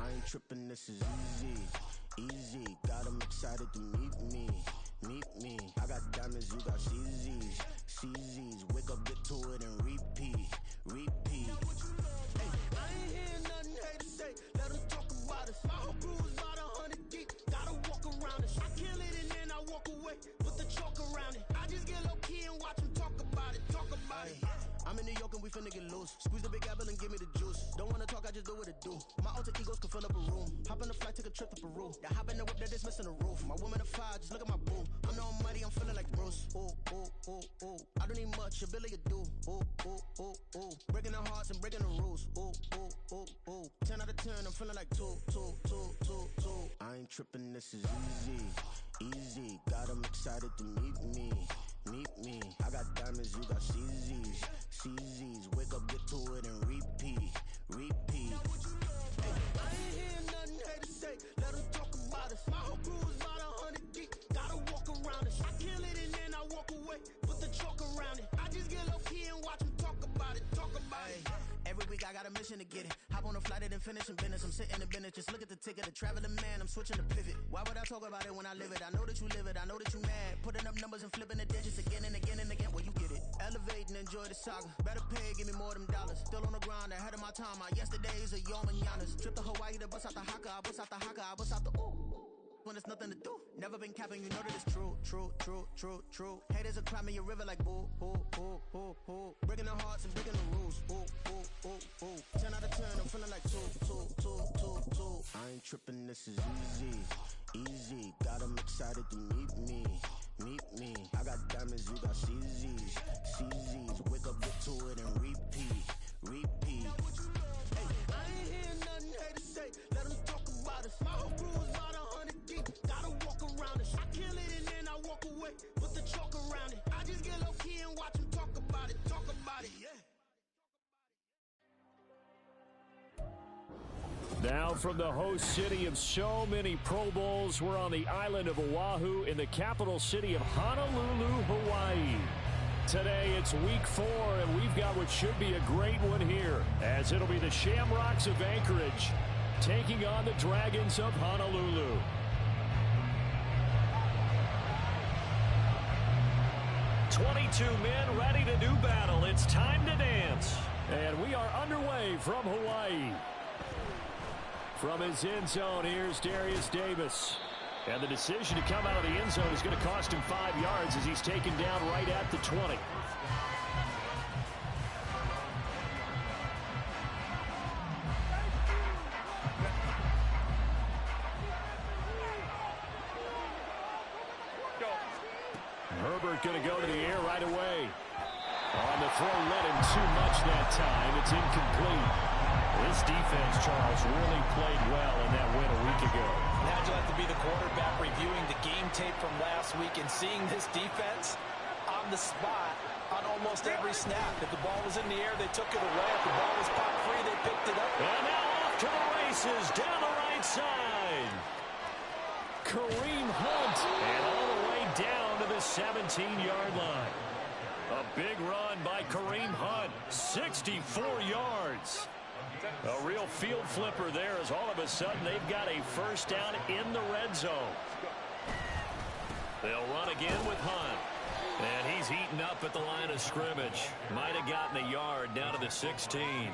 I ain't tripping, this is easy, easy. Got 'em excited to meet me, meet me. I got diamonds, you got CZs, CZs. Wake up, get to it and repeat, repeat. Hey, I ain't hearing nothing hate to say. Let 'em talk about us. My whole crew is about 100 deep. Gotta walk around us. I kill it and then I walk away. Put the chalk around it. I just get low key and watch them talk about it. Talk about it. I'm in New York and we finna get loose. Squeeze the big apple and give me the juice. Don't wanna talk, I just do what it do. My alter egos can fill up a room. Hop on a flight, take a trip to Peru. That hop in the whip that is missing the roof. My woman a fire, just look at my boo. I'm no money, I'm feeling like Bruce. Ooh, ooh, ooh, ooh. I don't need much, ability to do. Ooh, ooh, ooh, ooh. Breaking the hearts and breaking the rules. Ooh, ooh, ooh, ooh. 10 out of 10, I'm feeling like 2, 2, 2, 2, 2. I ain't tripping, this is easy, easy. Got 'em excited to meet me, meet me. I got diamonds, you got CZs, CZs. Wake up, get to it and repeat, repeat. Hey, I ain't hearing nothing hate to say. Let 'em talk about us. My whole crew is about 100 deep. Gotta walk around us. I kill it and then I walk away. Put the chalk around it. I just get low key and watch them talk about it. Talk about it. Every week I got a mission to get it. Hop on a flight and then finish in business. I'm sitting in business. Just look at the ticket. A traveling man. I'm switching to pivot. Why would I talk about it when I live it? I know that you live it. I know that you mad. Putting up numbers and flipping the digits again and again and again. Well, you get it. Elevate and enjoy the saga. Better pay, give me more than dollars. Still on the grind, ahead of my time. My yesterdays are your mananas. Trip to Hawaii to bust out the haka. I bust out the haka. I bust out the ooh. When there's nothing to do. Never been capping, you know that it's true, true, true, true, true. Haters are climbing your river like boo, boo, boo, boo, boo. Breaking the hearts and breaking the rules. Ooh, ooh, ooh, ooh. 10 out of 10, I'm feeling like 2, 2, 2, 2, 2. I ain't tripping, this is easy, easy. Got 'em excited to meet me, meet me. I got diamonds, you got CZs, CZs. Wake up, get to it and repeat, repeat. Hey, I ain't hearing nothing hate to say. Let 'em talk about us. My whole crew is about 100 deep. Gotta walk around us. I kill it and then I walk away. Put the chalk around it. I just get low key and watch them talk about it. Talk about it, yeah. Now from the host city of so many Pro Bowls, we're on the island of Oahu in the capital city of Honolulu, Hawaii. Today it's week 4, and we've got what should be a great one here, as it'll be the Shamrocks of Anchorage taking on the Dragons of Honolulu. "22 men ready to do battle. It's time to dance." And we are underway from Hawaii. From his end zone, here's Darius Davis. And the decision to come out of the end zone is going to cost him 5 yards as he's taken down right at the 20. Herbert going to go to the air right away. On the throw, led him too much that time. It's incomplete. This defense, Charles, really played well in that win a week ago. Now you'll have to be the quarterback reviewing the game tape from last week and seeing this defense on the spot on almost every snap. If the ball was in the air, they took it away. If the ball was popped free, they picked it up. And now off to the races down the right side. Kareem Hunt, and all the way down to the 17-yard line. A big run by Kareem Hunt, 64 yards. A real field flipper there, as all of a sudden they've got a first down in the red zone. They'll run again with Hunt. And he's heating up at the line of scrimmage. Might have gotten a yard down to the 16.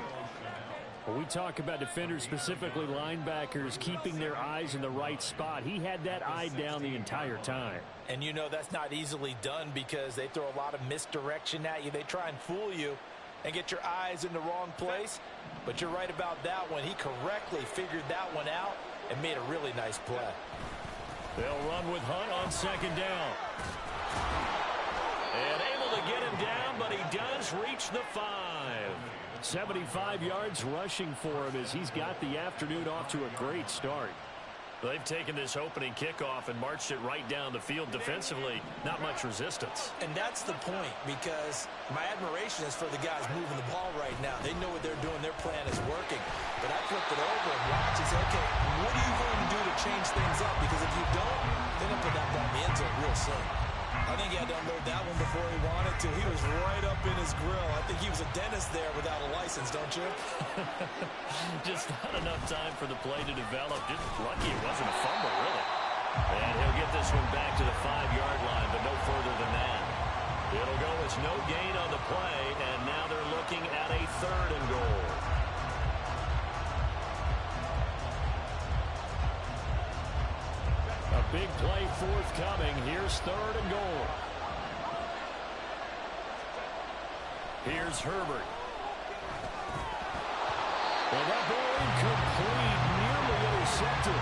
When we talk about defenders, specifically linebackers, keeping their eyes in the right spot, he had that eye down the entire time. And you know that's not easily done because they throw a lot of misdirection at you. They try and fool you and get your eyes in the wrong place. But you're right about that one. He correctly figured that one out and made a really nice play. They'll run with Hunt on second down. And able to get him down, but he does reach the 5. 75 yards rushing for him as he's got the afternoon off to a great start. They've taken this opening kickoff and marched it right down the field defensively. Not much resistance. And that's the point, because my admiration is for the guys moving the ball right now. They know what they're doing. Their plan is working. But I flipped it over and watched and said, okay, what are you going to do to change things up? Because if you don't, they're going to put that ball in the end zone real soon. I think he had to unload that one before he wanted to. He was right up in his grill. I think he was a dentist there without a license, don't you? Just not enough time for the play to develop. Just lucky it wasn't a fumble, really. And he'll get this one back to the 5-yard line, but no further than that. It'll go as no gain on the play, and now they're looking at a 3rd and goal. A big play forthcoming. Here's 3rd and goal. Here's Herbert. Well, that ball incomplete, nearly intercepted.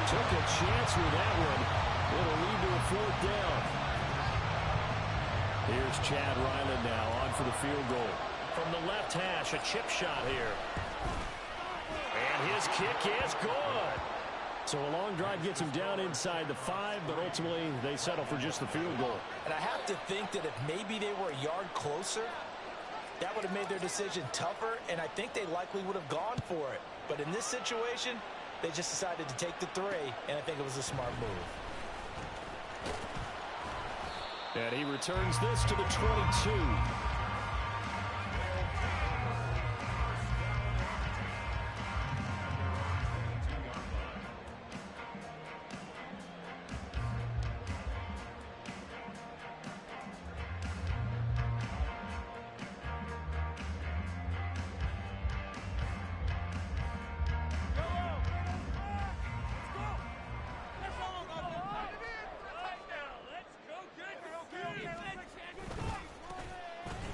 Took a chance with that one. It'll lead to a 4th down. Here's Chad Ryland now on for the field goal. From the left hash, a chip shot here. And his kick is good. So a long drive gets him down inside the 5, but ultimately they settle for just the field goal. And I have to think that if maybe they were a yard closer, that would have made their decision tougher, and I think they likely would have gone for it. But in this situation, they just decided to take the 3, and I think it was a smart move. And he returns this to the 22.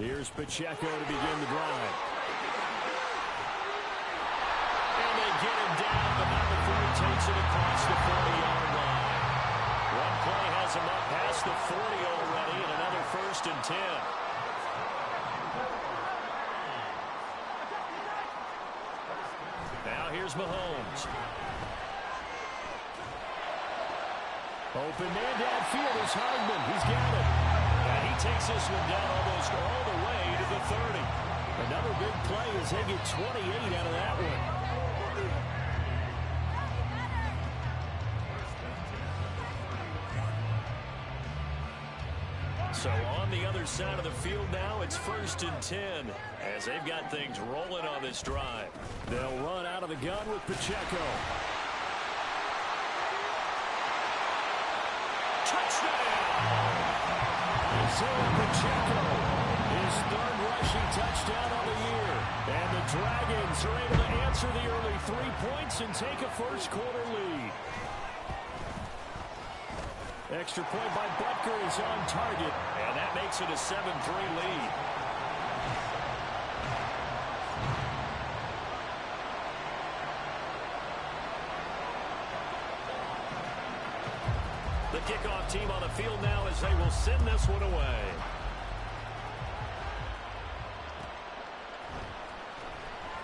Here's Pacheco to begin the drive. And they get him down, but not before he takes it across the 40-yard line. One play has him up past the 40 already, and another 1st and 10. Now here's Mahomes. Open man downfield is Hardman. He's got it. And he takes this one down almost all the way to the 30. Another big play as they get 28 out of that one. So on the other side of the field now, it's 1st and 10 as they've got things rolling on this drive. They'll run out of the gun with Pacheco. Touchdown! Isaiah Pacheco, his 3rd rushing touchdown on the year. And the Dragons are able to answer the early 3 points and take a first-quarter lead. Extra point by Butker is on target, and that makes it a 7-3 lead. The kickoff team on the field now as they will send this one away.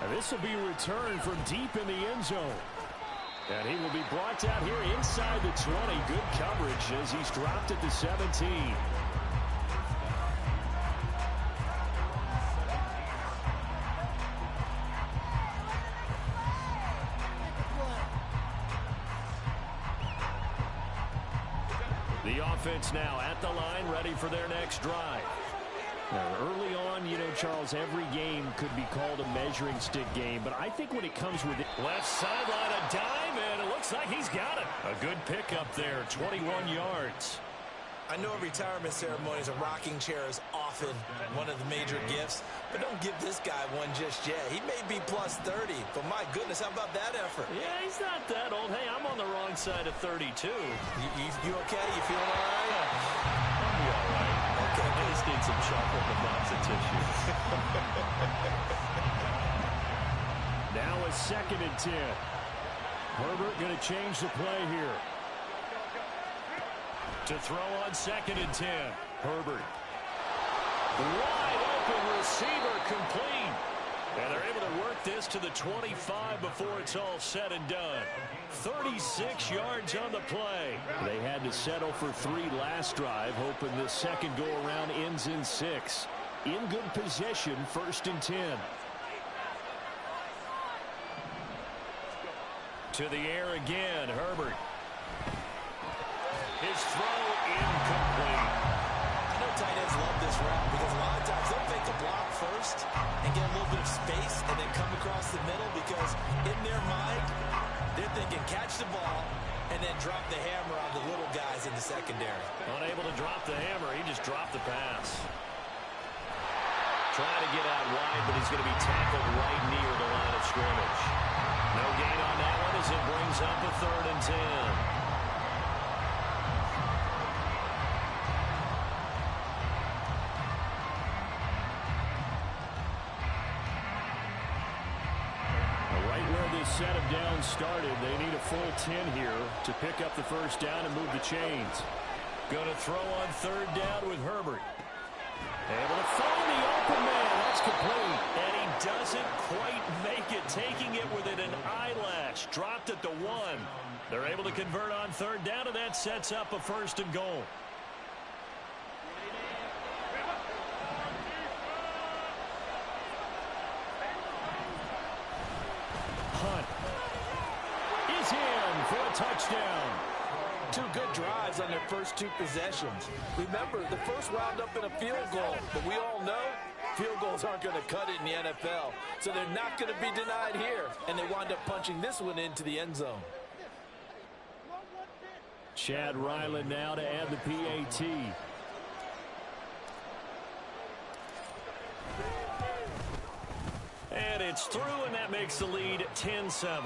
And this will be returned from deep in the end zone. And he will be blocked out here inside the 20. Good coverage as he's dropped at the 17. The offense now at the line, ready for their next drive. Now, early on, you know, Charles, every game could be called a measuring stick game, but I think when it comes with it, left sideline, a dive, and it looks like he's got it. A good pickup there, 21 yards. I know a retirement ceremony is a rocking chair is often one of the major gifts, but don't give this guy one just yet. He may be plus 30, but my goodness, how about that effort? Yeah, he's not that old. Hey, I'm on the wrong side of 32. You okay? You feeling all right? I'll be all right. Okay, I just need some chocolate and a box of tissue. Now a 2nd and 10. Herbert going to change the play here. To throw on 2nd and 10. Herbert. Wide open receiver complete. And they're able to work this to the 25 before it's all said and done. 36 yards on the play. They had to settle for 3 last drive, hoping this second go-around ends in 6. In good position, 1st and 10. To the air again, Herbert. His throw incomplete. tight ends love this route because a lot of times they'll make a block first and get a little bit of space and then come across the middle because in their mind, they're thinking catch the ball and then drop the hammer on the little guys in the secondary. Unable to drop the hammer, he just dropped the pass. Trying to get out wide, but he's going to be tackled right near the line of scrimmage. No gain on that one as it brings up a 3rd and 10. Set of downs started. They need a full 10 here to pick up the first down and move the chains. Going to throw on 3rd down with Herbert. Able to find the open man. That's complete. And he doesn't quite make it, taking it within an eyelash. Dropped at the 1. They're able to convert on 3rd down, and that sets up a 1st and goal. Hunt is in for a touchdown. 2 good drives on their first 2 possessions. Remember, the first wound up in a field goal, but we all know field goals aren't going to cut it in the NFL, so they're not going to be denied here, and they wind up punching this one into the end zone. Chad Ryland now to add the PAT. And it's through, and that makes the lead 10-7.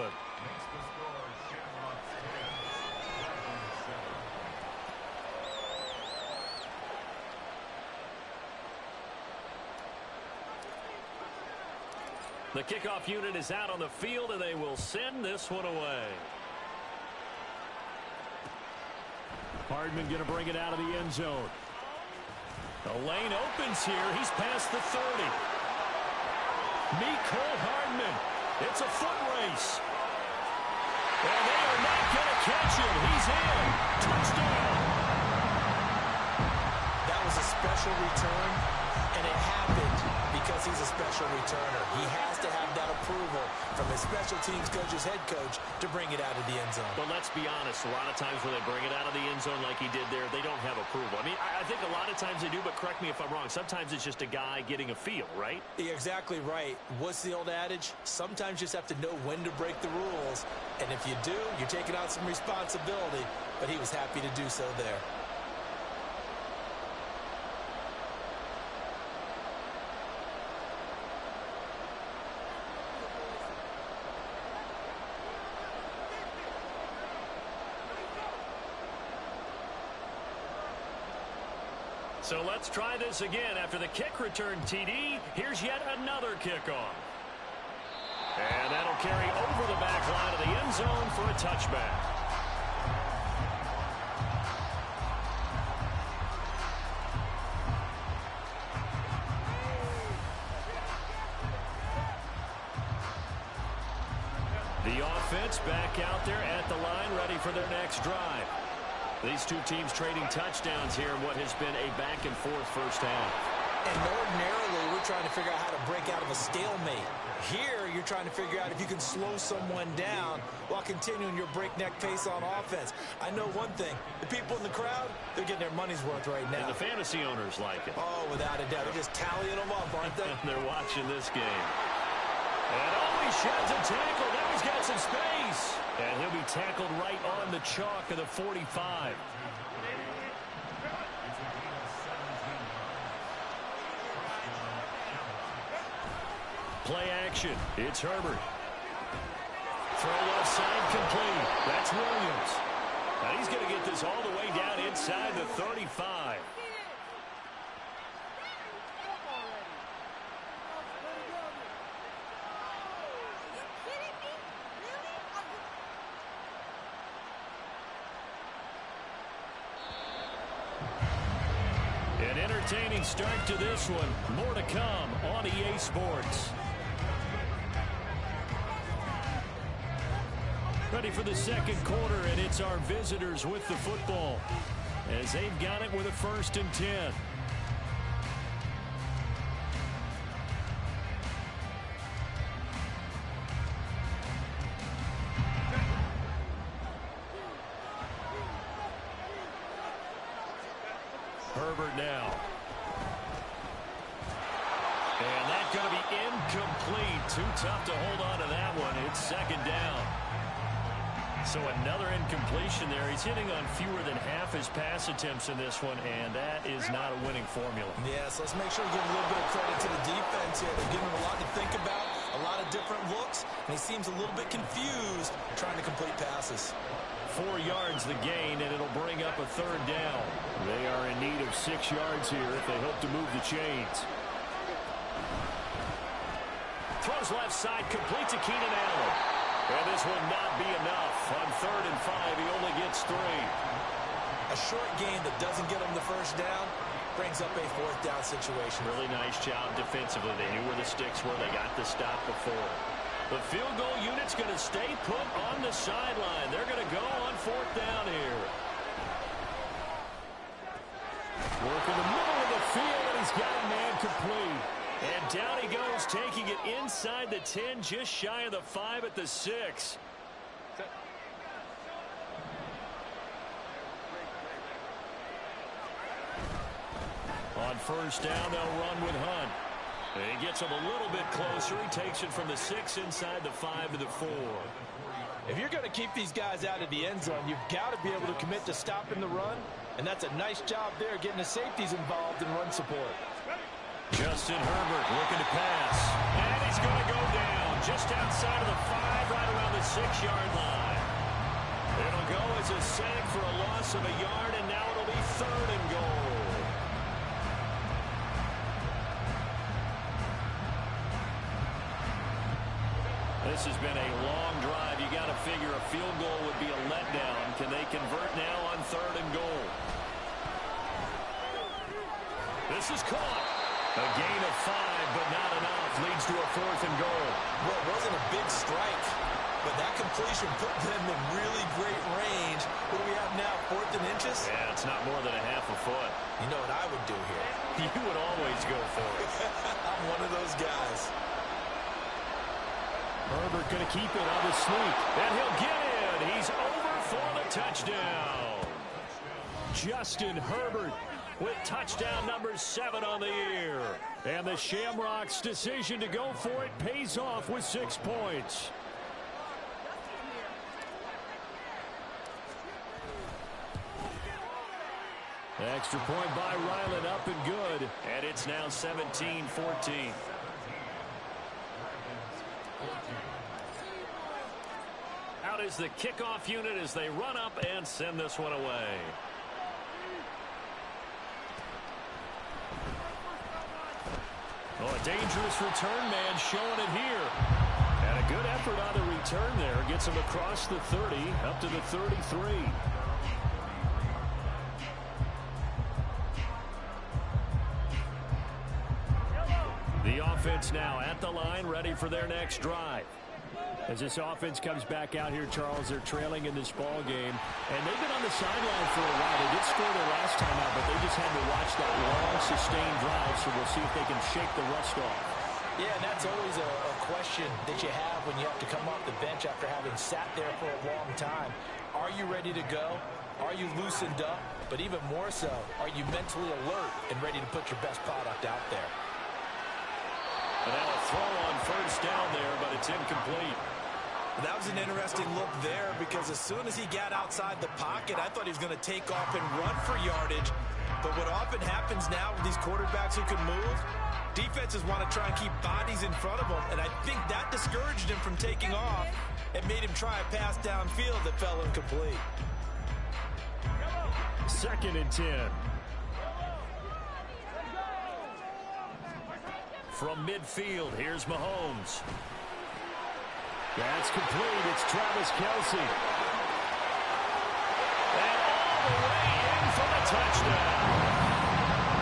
The kickoff unit is out on the field, and they will send this one away. Hardman going to bring it out of the end zone. The lane opens here. He's past the 30. Cole Hardman. It's a foot race. And they are not going to catch him. He's in. Touchdown. That was a special return, and it happened because he's a special returner. He has to have that approval from his special teams coach's head coach to bring it out of the end zone. But let's be honest, a lot of times when they bring it out of the end zone like he did there, they don't have approval. I mean, I think a lot of times they do, but correct me if I'm wrong. Sometimes it's just a guy getting a feel, right? You're exactly right. What's the old adage? Sometimes you just have to know when to break the rules. And if you do, you're taking on some responsibility. But he was happy to do so there. So let's try this again. After the kick return TD, here's yet another kickoff. And that'll carry over the back line of the end zone for a touchback. The offense back out there at the line, ready for their next drive. These two teams trading touchdowns here in what has been a back-and-forth first half. And ordinarily, we're trying to figure out how to break out of a stalemate. Here, you're trying to figure out if you can slow someone down while continuing your breakneck pace on offense. I know one thing. The people in the crowd, they're getting their money's worth right now. And the fantasy owners like it. Oh, without a doubt. They're just tallying them up, aren't they? They're watching this game. And he sheds a tackle. Now he's got some space. And he'll be tackled right on the chalk of the 45. Play action. It's Herbert. Throw left side complete. That's Williams. Now he's going to get this all the way down inside the 35. An entertaining start to this one. More to come on EA Sports. Ready for the second quarter, and it's our visitors with the football as they've got it with a 1st and 10. Herbert now. Too tough to hold on to that one. It's second down. So another incompletion there. He's hitting on fewer than half his pass attempts in this one, and that is not a winning formula. Yeah, so let's make sure we give a little bit of credit to the defense here. They're giving him a lot to think about, a lot of different looks, and he seems a little bit confused trying to complete passes. 4 yards the gain, and it'll bring up a third down. They are in need of 6 yards here if they hope to move the chains. Throws left side, complete to Keenan Allen. And this will not be enough. On 3rd and 5, he only gets 3. A short gain that doesn't get him the first down brings up a 4th down situation. Really nice job defensively. They knew where the sticks were. They got the stop before. The field goal unit's going to stay put on the sideline. They're going to go on 4th down here. Work in the middle of the field, and he's got a man complete. And down he goes, taking it inside the 10, just shy of the 5 at the 6. On 1st down, they'll run with Hunt. And he gets him a little bit closer. He takes it from the 6 inside the 5 to the 4. If you're going to keep these guys out of the end zone, you've got to be able to commit to stopping the run. And that's a nice job there, getting the safeties involved in run support. Justin Herbert looking to pass. And he's going to go down just outside of the 5, right around the 6-yard line. It'll go as a sack for a loss of a yard, and now it'll be 3rd and goal. This has been a long drive. You got to figure a field goal would be a letdown. Can they convert now on 3rd and goal? This is caught. A gain of 5, but not enough. Leads to a 4th and goal. Well, it wasn't a big strike, but that completion put them in really great range. What do we have now, 4th and inches? Yeah, it's not more than a half a foot. You know what I would do here? You would always go for it. I'm one of those guys. Herbert going to keep it on the sneak. And he'll get in. He's over for the touchdown. Justin Herbert with touchdown number 7 on the year. And the Shamrocks' decision to go for it pays off with 6 points. Extra point by Ryland, up and good. And it's now 17-14. Out is the kickoff unit as they run up and send this one away. Oh, a dangerous return man showing it here. And a good effort on the return there. Gets him across the 30, up to the 33. The offense now at the line, ready for their next drive. As this offense comes back out here, Charles, they're trailing in this ball game. And they've been on the sideline for a while. They did score their last time out, but they just had to watch that long, sustained drive, so we'll see if they can shake the rust off. Yeah, and that's always a question that you have when you have to come off the bench after having sat there for a long time. Are you ready to go? Are you loosened up? But even more so, are you mentally alert and ready to put your best product out there? And now a throw on 1st down there, but it's incomplete. That was an interesting look there because as soon as he got outside the pocket, I thought he was going to take off and run for yardage. But what often happens now with these quarterbacks who can move, defenses want to try and keep bodies in front of them, and I think that discouraged him from taking off and made him try a pass downfield that fell incomplete. 2nd and 10. From midfield, here's Mahomes. That's complete. It's Travis Kelce. And all the way in for the touchdown.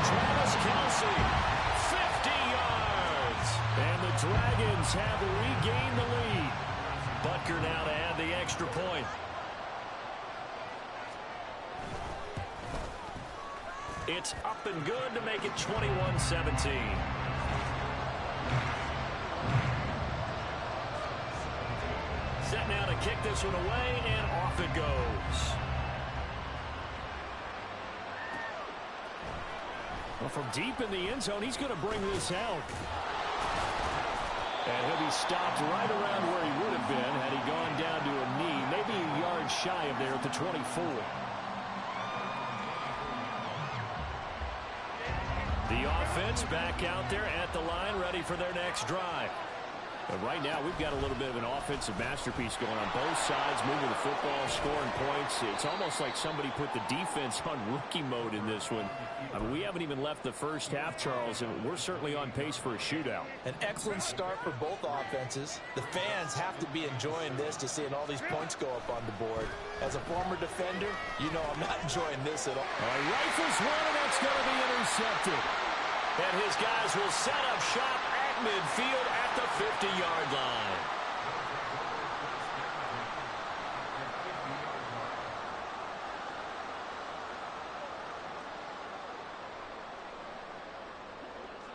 Travis Kelce, 50 yards. And the Dragons have regained the lead. Butker now to add the extra point. It's up and good to make it 21-17. Set now to kick this one away, and off it goes. Well, from deep in the end zone, he's going to bring this out. And he'll be stopped right around where he would have been had he gone down to a knee, maybe a yard shy of there at the 24. The offense back out there at the line, ready for their next drive. But right now, we've got a little bit of an offensive masterpiece going on both sides, moving the football, scoring points. It's almost like somebody put the defense on rookie mode in this one. I mean, we haven't even left the first half, Charles, and we're certainly on pace for a shootout. An excellent start for both offenses. The fans have to be enjoying this to seeing all these points go up on the board. As a former defender, you know I'm not enjoying this at all. Rifles one, and that's going to be intercepted. And his guys will set up shop at midfield at the 50-yard line.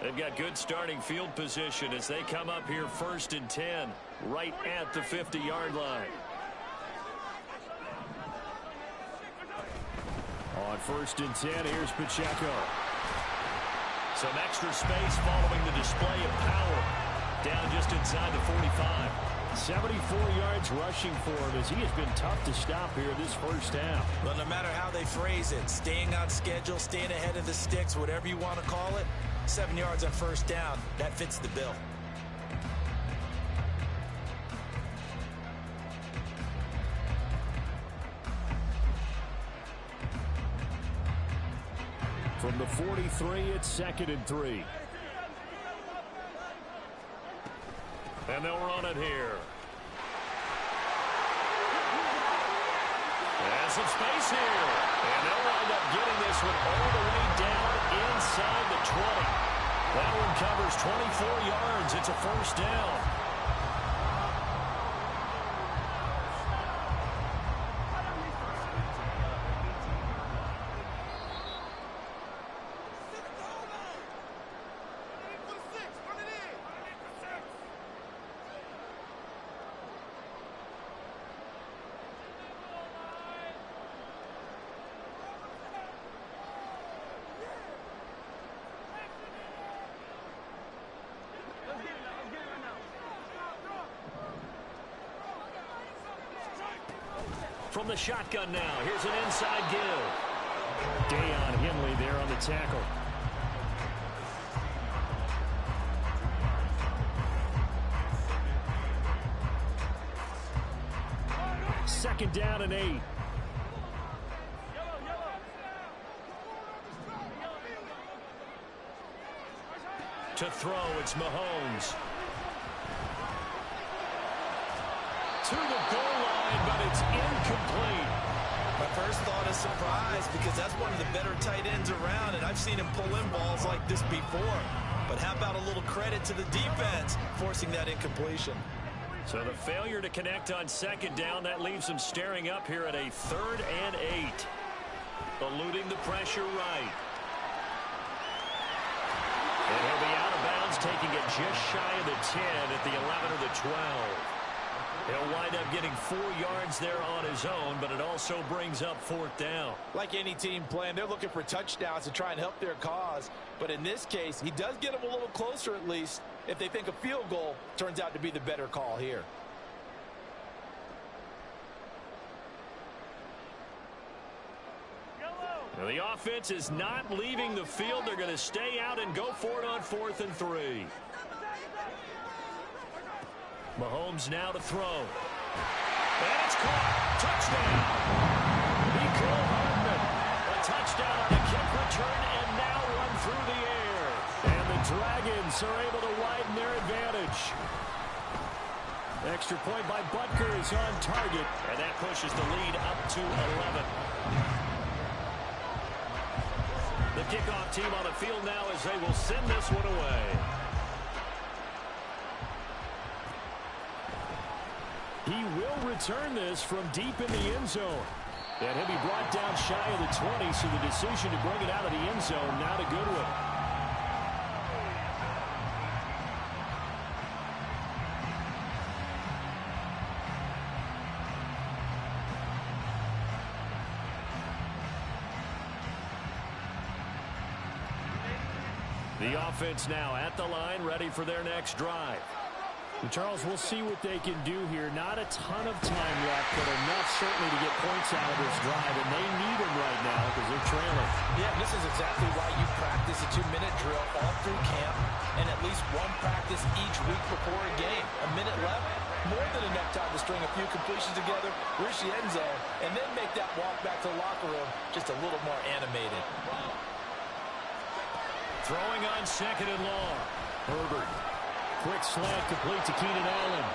They've got good starting field position as they come up here 1st and 10, right at the 50-yard line. On 1st and 10, here's Pacheco. Some extra space following the display of power. Down just inside the 45. 74 yards rushing for him as he has been tough to stop here this first half. Well, no matter how they phrase it, staying on schedule, staying ahead of the sticks, whatever you want to call it, 7 yards on 1st down, that fits the bill. From the 43, it's 2nd and 3. And they'll run it here. And some space here. And they'll wind up getting this one all the way down inside the 20. That one covers 24 yards. It's a 1st down. From the shotgun now, here's an inside give. Dayon Henley there on the tackle. Second down and 8. To throw, it's Mahomes. To the goal line, but it's incomplete. My first thought is surprise because that's one of the better tight ends around, and I've seen him pull in balls like this before. But how about a little credit to the defense forcing that incompletion? So the failure to connect on 2nd down, that leaves them staring up here at a 3rd and 8. Eluding the pressure right. And he'll be out of bounds, taking it just shy of the 10 at the 11 or the 12. He'll wind up getting 4 yards there on his own, but it also brings up 4th down. Like any team playing, they're looking for touchdowns to try and help their cause. But in this case, he does get them a little closer at least if they think a field goal turns out to be the better call here. Now the offense is not leaving the field. They're going to stay out and go for it on 4th and 3. Mahomes now to throw. And it's caught. Touchdown. Nico Hardman. A touchdown on the kick return and now run through the air. And the Dragons are able to widen their advantage. Extra point by Butker is on target. And that pushes the lead up to 11. The kickoff team on the field now as they will send this one away. He will return this from deep in the end zone. And he'll be brought down shy of the 20, so the decision to bring it out of the end zone, not a good one. The offense now at the line, ready for their next drive. Charles, we'll see what they can do here. Not a ton of time left, but enough certainly to get points out of this drive, and they need them right now because they're trailing. Yeah, this is exactly why you practice a 2-minute drill all through camp and at least one practice each week before a game. A minute left, more than enough time to string a few completions together, reach the end zone, and then make that walk back to the locker room just a little more animated. Throwing on second and long. Herbert. Quick slant complete to Keenan Allen.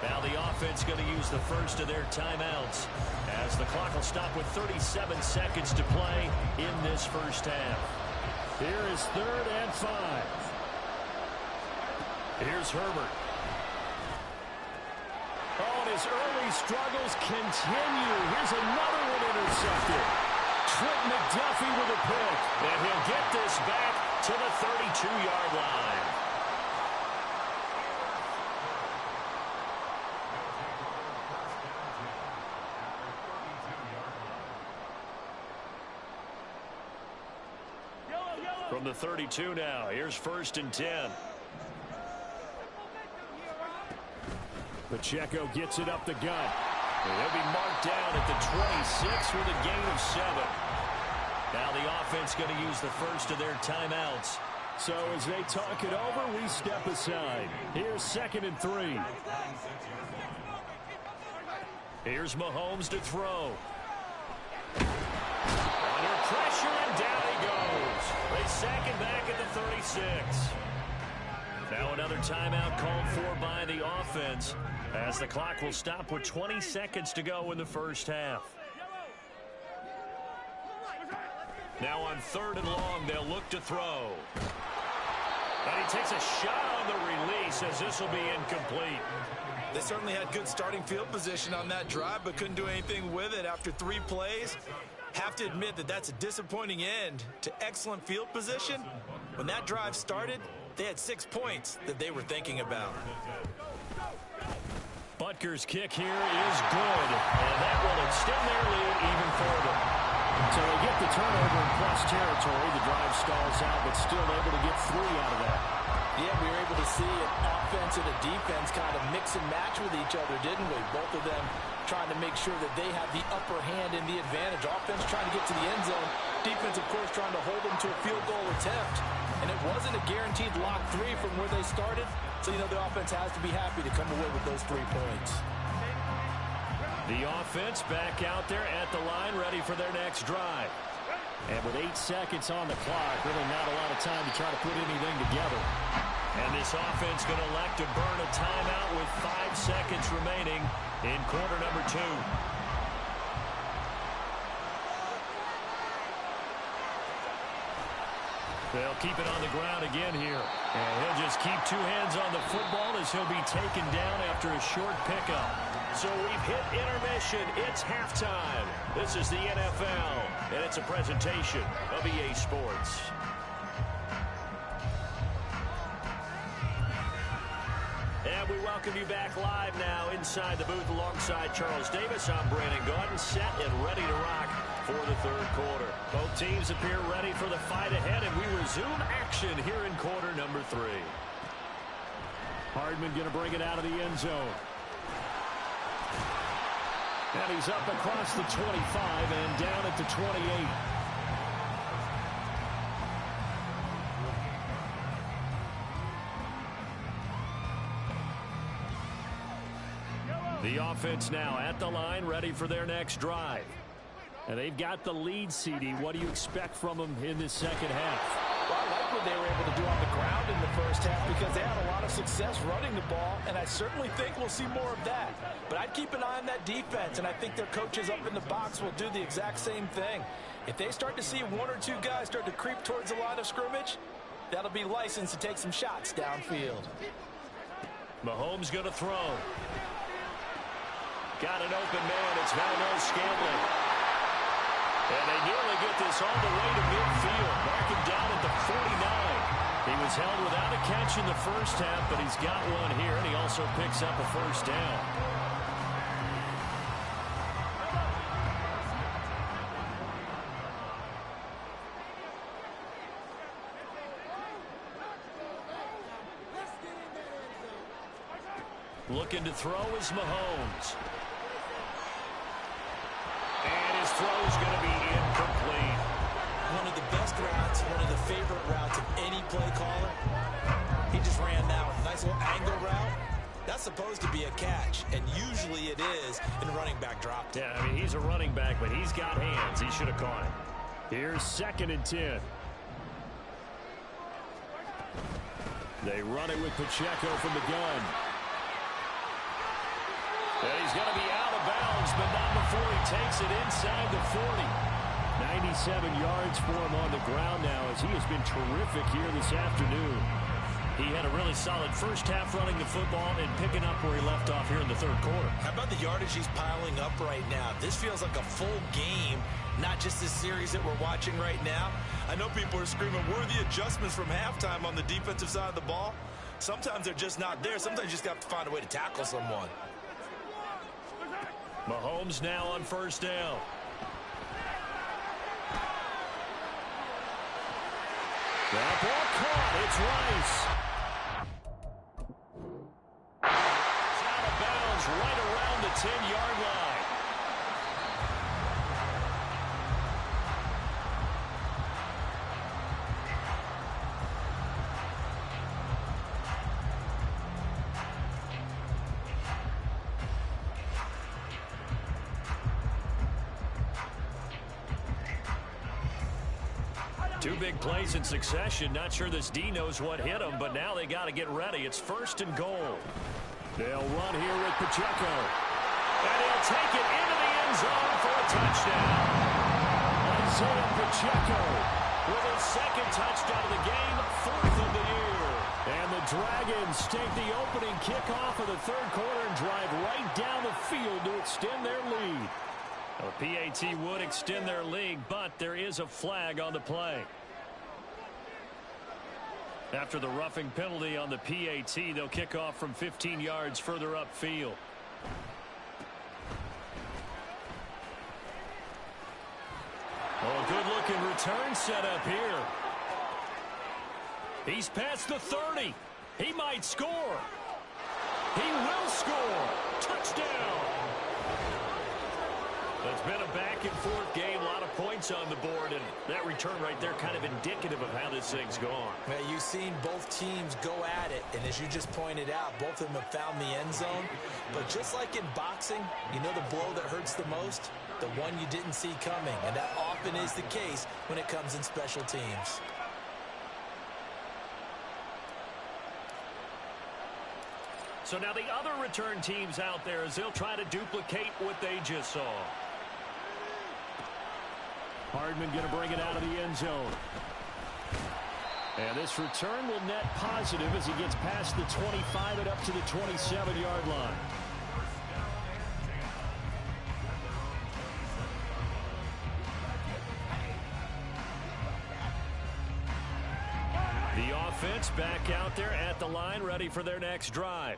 Now the offense going to use the first of their timeouts as the clock will stop with 37 seconds to play in this first half. Here is 3rd and 5. Here's Herbert. Oh, and his early struggles continue. Here's another one intercepted. Trent McDuffie with a pick. And he'll get this back to the 32-yard line. From the 32 now, here's 1st and 10. Pacheco gets it up the gut. And he'll be marked down at the 26 with a gain of 7. Now the offense going to use the first of their timeouts. So as they talk it over, we step aside. Here's 2nd and 3. Here's Mahomes to throw. Under pressure, and down he goes. They sack him back at the 36. Now another timeout called for by the offense as the clock will stop with 20 seconds to go in the first half. Now on 3rd and long, they'll look to throw. And he takes a shot on the release as this will be incomplete. They certainly had good starting field position on that drive, but couldn't do anything with it after 3 plays. Have to admit that that's a disappointing end to excellent field position. When that drive started, they had 6 points that they were thinking about. Butker's kick here is good, and that will extend their lead even further. So they get the turnover in plus territory. The drive stalls out, but still able to get 3 out of that. Yeah, we were able to see an offense and a defense kind of mix and match with each other, didn't we? Both of them trying to make sure that they have the upper hand and the advantage. Offense trying to get to the end zone. Defense, of course, trying to hold them to a field goal attempt. And it wasn't a guaranteed lock 3 from where they started. So, you know, the offense has to be happy to come away with those 3 points. The offense back out there at the line, ready for their next drive. And with 8 seconds on the clock, really not a lot of time to try to put anything together. And this offense going to elect to burn a timeout with 5 seconds remaining in quarter number 2. They'll keep it on the ground again here. And he'll just keep 2 hands on the football as he'll be taken down after a short pickup. So we've hit intermission. It's halftime. This is the NFL, and it's a presentation of EA Sports. And we welcome you back live now inside the booth alongside Charles Davis. I'm Brandon Gaudin, set and ready to rock for the 3rd quarter. Both teams appear ready for the fight ahead, and we resume action here in quarter number 3. Hardman going to bring it out of the end zone. And he's up across the 25 and down at the 28. The offense now at the line, ready for their next drive. And they've got the lead, CD. What do you expect from them in this second half? Well, I like what they were able to do on the ground in the first half because they had a lot of success running the ball, and I certainly think we'll see more of that. But I'd keep an eye on that defense, and I think their coaches up in the box will do the exact same thing. If they start to see 1 or 2 guys start to creep towards the line of scrimmage, that'll be licensed to take some shots downfield. Mahomes going to throw. Got an open man. It's Valdes-Scantling. And they nearly get this all the way to midfield. Mark him down at the 49. He was held without a catch in the first half, but he's got one here, and he also picks up a first down. Looking to throw is Mahomes. And his throw is going to be incomplete. One of the best routes, one of the favorite routes of any play caller. He just ran that one. Nice little angle route. That's supposed to be a catch, and usually it is in running back drop. Yeah, I mean, he's a running back, but he's got hands. He should have caught it. Here's 2nd and 10. They run it with Pacheco from the gun. And he's going to be out of bounds, but not before he takes it inside the 40. 97 yards for him on the ground now, as he has been terrific here this afternoon. He had a really solid first half running the football and picking up where he left off here in the 3rd quarter. How about the yardage he's piling up right now? This feels like a full game, not just this series that we're watching right now. I know people are screaming, where are the adjustments from halftime on the defensive side of the ball? Sometimes they're just not there. Sometimes you just have to find a way to tackle someone. Mahomes now on 1st down. That ball caught. It's Rice. It's out of bounds right around the 10-yard line. Two big plays in succession. Not sure this D knows what hit him, but now they got to get ready. It's 1st and goal. They'll run here with Pacheco. And he'll take it into the end zone for a touchdown. Isaiah Pacheco with his 2nd touchdown of the game, 4th of the year. And the Dragons take the opening kickoff of the 3rd quarter and drive right down the field to extend their lead. Well, PAT would extend their lead, but there is a flag on the play. After the roughing penalty on the PAT, they'll kick off from 15 yards further upfield. Oh, good-looking return set up here. He's past the 30. He might score. He will score. Touchdown. It's been a back-and-forth game, a lot of points on the board, and that return right there kind of indicative of how this thing's gone. Well, you've seen both teams go at it, and as you just pointed out, both of them have found the end zone. But just like in boxing, you know the blow that hurts the most? The one you didn't see coming, and that often is the case when it comes in special teams. So now the other return teams out there as they'll try to duplicate what they just saw. Hardman going to bring it out of the end zone. And this return will net positive as he gets past the 25 and up to the 27-yard line. The offense back out there at the line, ready for their next drive.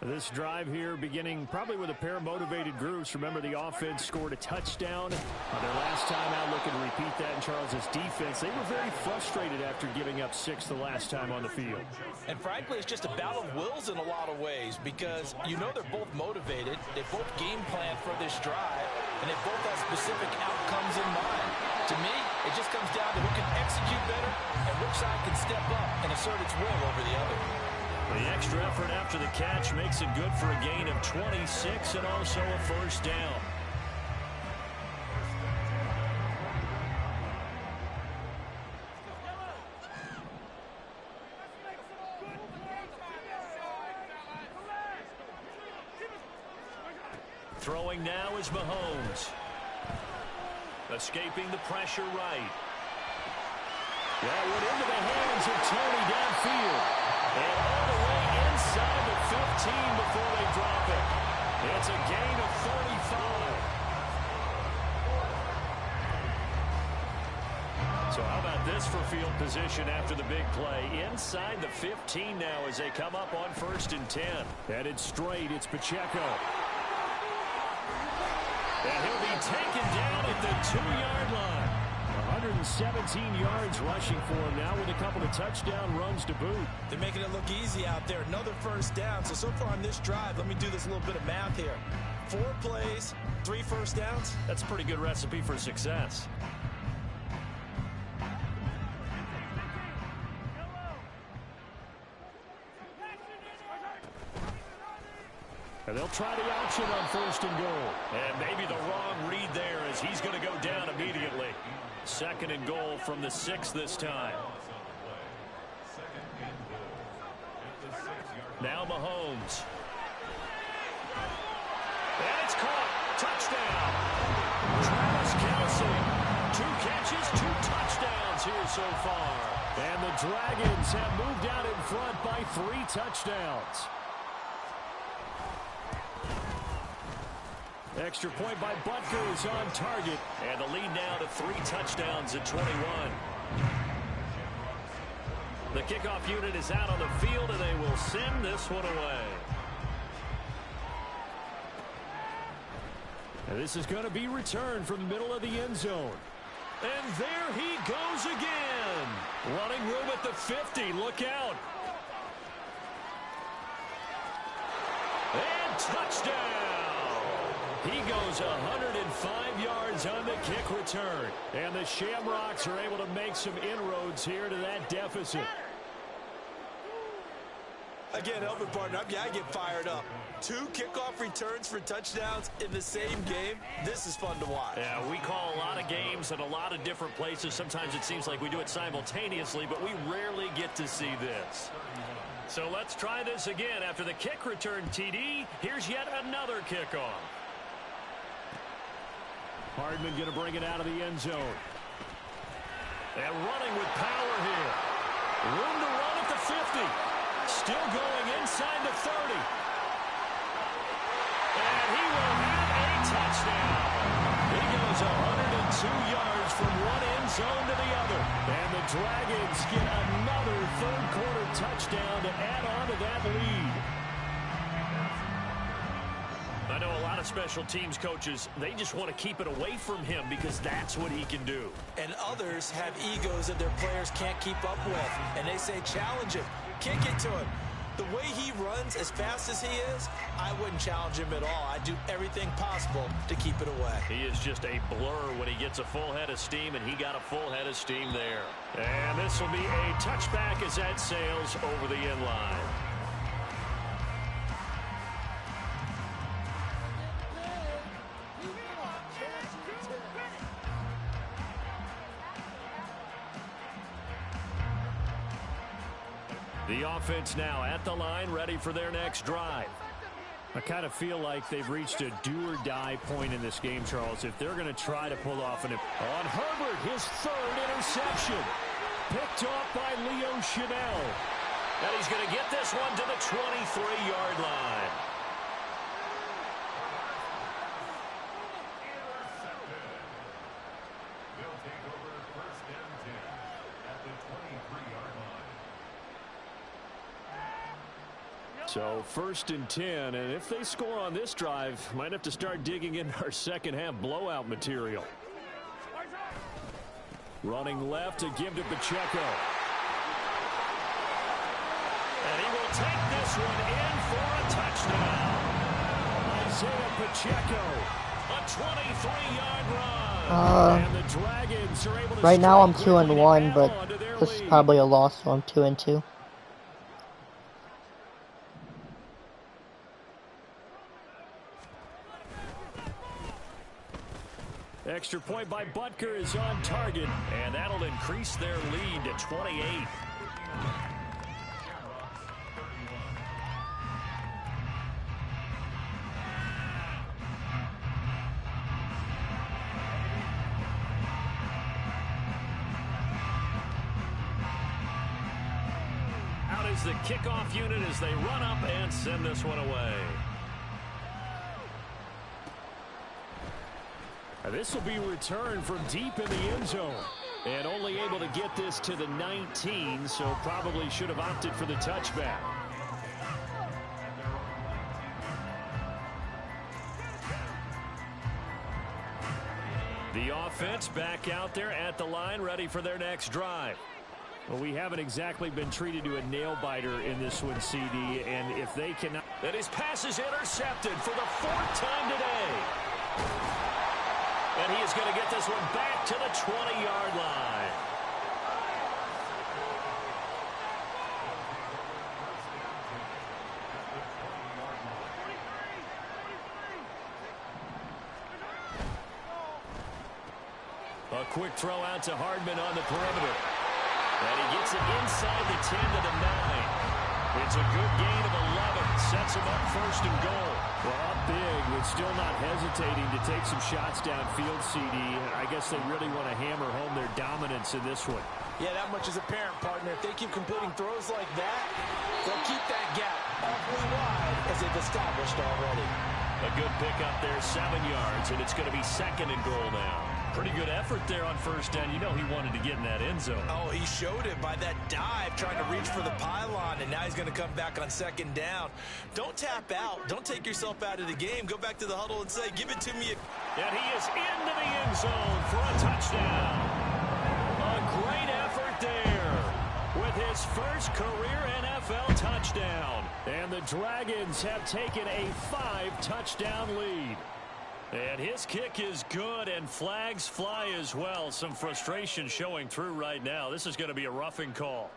This drive here beginning probably with a pair of motivated groups. Remember, the offense scored a touchdown on their last time out. Looking to repeat that in Charles's defense. They were very frustrated after giving up 6 the last time on the field. And frankly, it's just a battle of wills in a lot of ways because you know they're both motivated. They both game plan for this drive, and they both have specific outcomes in mind. To me, it just comes down to who can execute better and which side can step up and assert its will over the other. The extra effort after the catch makes it good for a gain of 26 and also a first down. Throwing now is Mahomes. Escaping the pressure right. That went into the hands of Tony downfield. And all the way inside the 15 before they drop it. It's a gain of 35. So how about this for field position after the big play? Inside the 15 now as they come up on 1st and 10. Headed straight, it's Pacheco. And he'll be taken down at the 2-yard line. 117 yards rushing for him now with a couple of touchdown runs to boot. They're making it look easy out there. Another first down. So far on this drive, let me do this little bit of math here. 4 plays, 3 first downs. That's a pretty good recipe for success. And they'll try the option on 1st and goal. And maybe the wrong read there as he's going to go down immediately. 2nd and goal from the 6 this time. Now Mahomes. And it's caught. Touchdown. Travis Kelce. 2 catches, 2 touchdowns here so far. And the Dragons have moved out in front by 3 touchdowns. Extra point by Butker is on target. And the lead now to 3 touchdowns at 21. The kickoff unit is out on the field, and they will send this one away. And this is going to be returned from the middle of the end zone. And there he goes again. Running room at the 50. Look out. And touchdown. He goes 105 yards on the kick return. And the Shamrocks are able to make some inroads here to that deficit. Again, Elvin, partner, I get fired up. 2 kickoff returns for touchdowns in the same game. This is fun to watch. Yeah, we call a lot of games at a lot of different places. Sometimes it seems like we do it simultaneously, but we rarely get to see this. So let's try this again. After the kick return TD, here's yet another kickoff. Hardman going to bring it out of the end zone. And running with power here. Room to run at the 50. Still going inside the 30. And he will have a touchdown. He goes 102 yards from one end zone to the other. And the Dragons get another third-quarter touchdown to add on to that lead. I know a lot of special teams coaches, they just want to keep it away from him because that's what he can do. And others have egos that their players can't keep up with. And they say, challenge him, kick it to him. The way he runs as fast as he is, I wouldn't challenge him at all. I'd do everything possible to keep it away. He is just a blur when he gets a full head of steam, and he got a full head of steam there. And this will be a touchback as that sails over the end line. The offense now at the line, ready for their next drive. I kind of feel like they've reached a do-or-die point in this game, Charles, if they're going to try to pull off an... On Herbert, his 3rd interception. Picked off by Leo Chanel. And he's going to get this one to the 23-yard line. So 1st and 10, and if they score on this drive, might have to start digging in our second-half blowout material. Running left to give to Pacheco. And he will take this one in for a touchdown. Isaiah Pacheco, a 23-yard run. And the Dragons are able to right now I'm 2-1, but this is probably a loss, so I'm 2-2. Extra point by Butker is on target, and that'll increase their lead to 28. Out is the kickoff unit as they run up and send this one away. This will be returned from deep in the end zone. And only able to get this to the 19, so probably should have opted for the touchback. The offense back out there at the line, ready for their next drive. Well, we haven't exactly been treated to a nail-biter in this one, CD, and if they cannot... And his pass is intercepted for the 4th time today. And he is going to get this one back to the 20-yard line. A quick throw out to Hardman on the perimeter. And he gets it inside the 10 to the 9. It's a good gain of 11. Sets him up 1st and goal. Well, up big, but still not hesitating to take some shots downfield, CD. I guess they really want to hammer home their dominance in this one. Yeah, that much is apparent, partner. If they keep completing throws like that, they'll keep that gap awfully wide as they've established already. A good pickup there, 7 yards, and it's going to be 2nd and goal now. Pretty good effort there on 1st down. You know he wanted to get in that end zone. Oh, he showed it by that dive, trying to reach for the pylon, and now he's going to come back on 2nd down. Don't tap out. Don't take yourself out of the game. Go back to the huddle and say, give it to me. And he is into the end zone for a touchdown. A great effort there with his first career NFL touchdown. And the Dragons have taken a 5-touchdown lead. And his kick is good, and flags fly as well. Some frustration showing through right now. This is going to be a roughing call.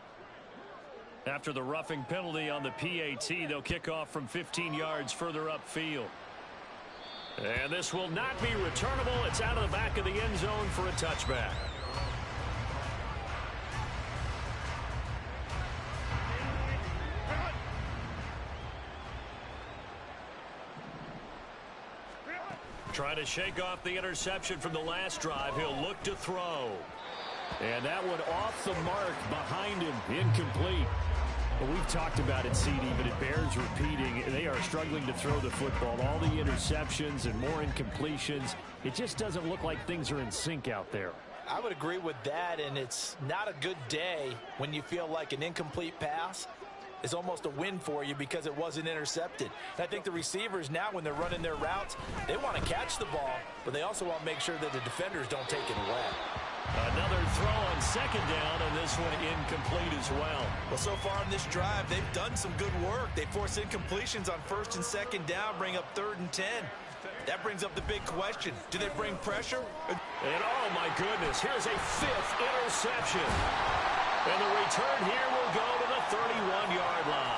After the roughing penalty on the PAT, they'll kick off from 15 yards further upfield. And this will not be returnable. It's out of the back of the end zone for a touchback. Trying to shake off the interception from the last drive. He'll look to throw. And that one off the mark behind him. Incomplete. Well, we've talked about it, CD, but it bears repeating. They are struggling to throw the football. All the interceptions and more incompletions. It just doesn't look like things are in sync out there. I would agree with that, and it's not a good day when you feel like an incomplete pass is almost a win for you because it wasn't intercepted. And I think the receivers now, when they're running their routes, they want to catch the ball, but they also want to make sure that the defenders don't take it away. Another throw on 2nd down, and this one incomplete as well. Well, so far in this drive, they've done some good work. They force incompletions on 1st and 2nd down, bring up 3rd and 10. That brings up the big question. Do they bring pressure? And oh, my goodness, here's a 5th interception. And the return here will go to the 31-yard line.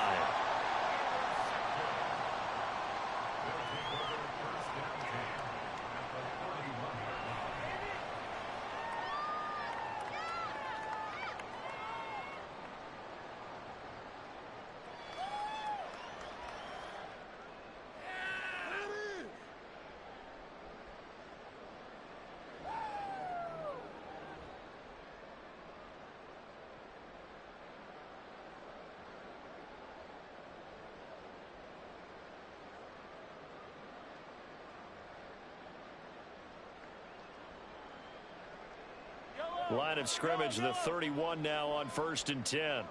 Line of scrimmage, the 31 now on 1st and 10.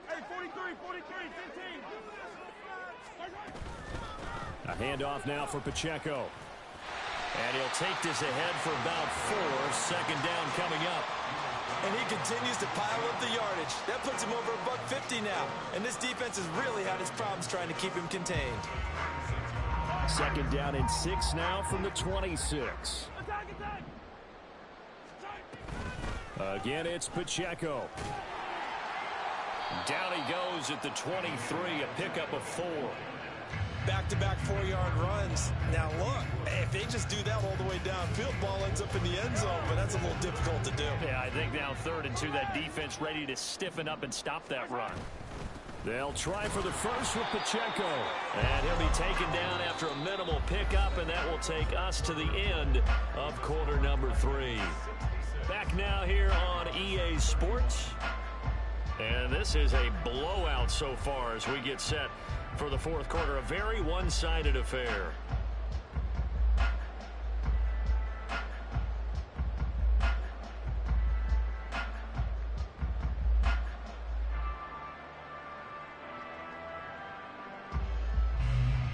Hey, 43, 15. A handoff now for Pacheco. And he'll take this ahead for about 4. 2nd down coming up. And he continues to pile up the yardage. That puts him over $150 now. And this defense has really had its problems trying to keep him contained. 2nd down and 6 now from the 26. Again, it's Pacheco. Down he goes at the 23, a pickup of 4. Back-to-back 4-yard runs. Now, look, if they just do that all the way downfield, ball ends up in the end zone, but that's a little difficult to do. Yeah, I think now 3rd and 2, that defense ready to stiffen up and stop that run. They'll try for the first with Pacheco. And he'll be taken down after a minimal pickup, and that will take us to the end of quarter number 3. Back now here on EA Sports. And this is a blowout so far as we get set for the 4th quarter. A very one-sided affair.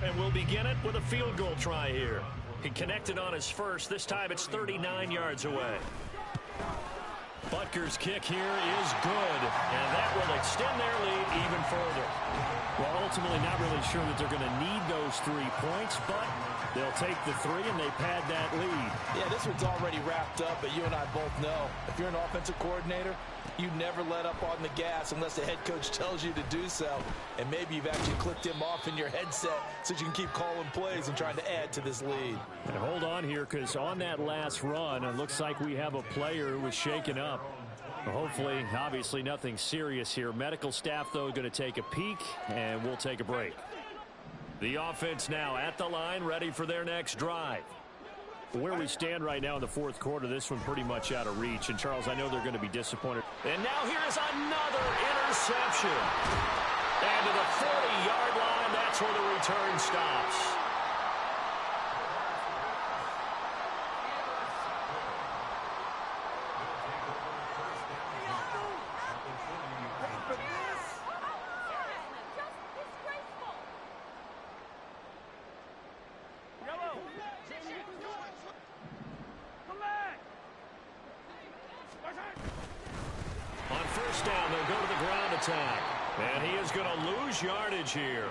And we'll begin it with a field goal try here. He connected on his first. This time it's 39 yards away. Butker's kick here is good, and that will extend their lead even further. Well, ultimately not really sure that they're going to need those 3 points, but they'll take the 3 and they pad that lead. Yeah, this one's already wrapped up, but you and I both know if you're an offensive coordinator, you never let up on the gas unless the head coach tells you to do so. And maybe you've actually clicked him off in your headset so you can keep calling plays and trying to add to this lead. And hold on here, because on that last run, it looks like we have a player who was shaken up. Hopefully, obviously nothing serious here. Medical staff, though, going to take a peek, and we'll take a break. The offense now at the line, ready for their next drive. Where we stand right now in the fourth quarter, this one pretty much out of reach. And, Charles, I know they're going to be disappointed. And now here's another interception. And to the 40-yard line, that's where the return stops. On first down, they'll go to the ground attack. And he is going to lose yardage here.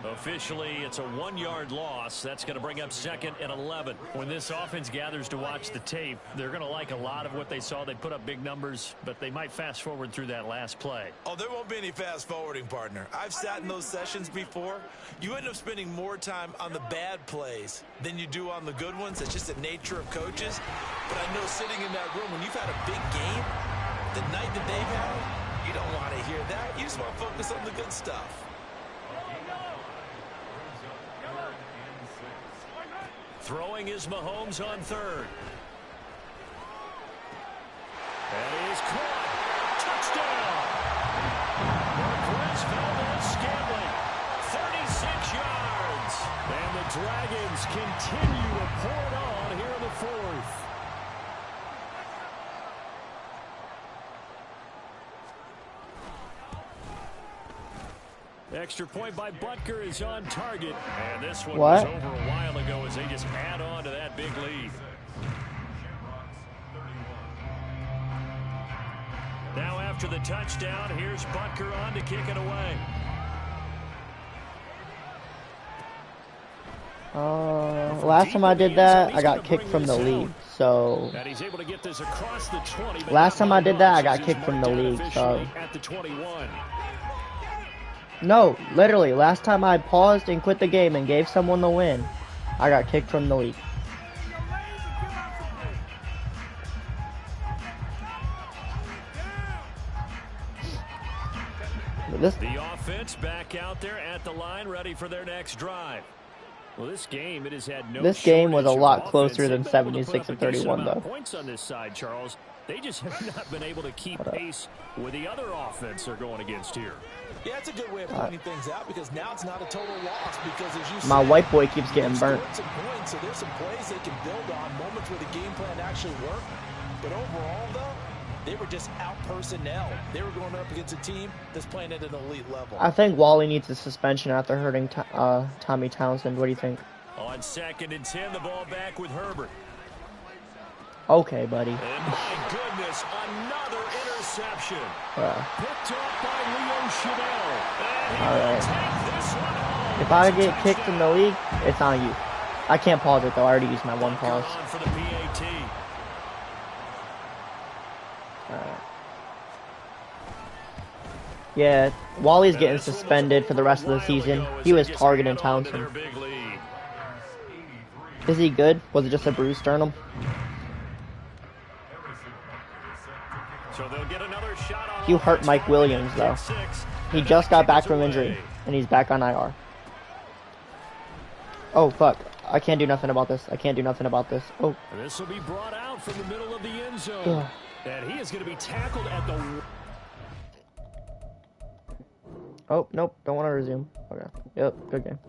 Officially, it's a 1-yard loss. That's going to bring up 2nd and 11. When this offense gathers to watch the tape, they're going to like a lot of what they saw. They put up big numbers, but they might fast forward through that last play. Oh, there won't be any fast forwarding, partner. I've sat in those sessions before. You end up spending more time on the bad plays than you do on the good ones. It's just the nature of coaches. But I know sitting in that room, when you've had a big game, the night that they've had, you don't want to hear that. You just want to focus on the good stuff. Throwing is Mahomes on third. And he's caught. Touchdown. Marquez Valdez-Scantling, 36 yards. And the Dragons continue to pour it on here in the fourth. Extra point by Butker is on target. And this one What? was over a while ago as they just add on to that big lead. Now after the touchdown, here's Butker on to kick it away. Last time I did that, I got kicked from the league. So And he's able to get this across the 20. last time I did that, I got kicked from the league. So At the 21. no, literally, last time I paused and quit the game and gave someone the win, I got kicked from the league. The offense back out there at the line, ready for their next drive. Well, this game, it has had no This game was a shortage of lot offense. closer than They've been able to 76 put and up a decent 31, amount of though. Points on this side, Charles. They just have not been able to keep pace with the other offense they're going against here. Yeah, it's a good way of pointing things out because now it's not a total loss because as you My said, white boy keeps getting burnt. scored some points, so there's some plays they can build on, moments where the game plan actually worked. But overall, though, they were just out personnel. They were going up against a team that's playing at an elite level. I think Wally needs a suspension after hurting Tommy Townsend. What do you think? On 2nd and 10, the ball back with Herbert. Okay, buddy. And my goodness, another interception. Picked up by Leo Chanel. And he will take this one home. If I get kicked from the league, it's on you. I can't pause it though. I already used my one pause. On for the PAT. Yeah, Wally's getting suspended for the rest of the season. He was targeting Townsend. Is he good? Was it just a bruised sternum? So they'll get another shot on You hurt Mike Williams though. He just got back from injury, and he's back on IR. Oh fuck! I can't do nothing about this. I can't do nothing about this. Oh. And this will be brought out from the middle of the end zone. Ugh. And he is going to be tackled at the... Oh nope! Don't want to resume. Okay. Yep. Good game.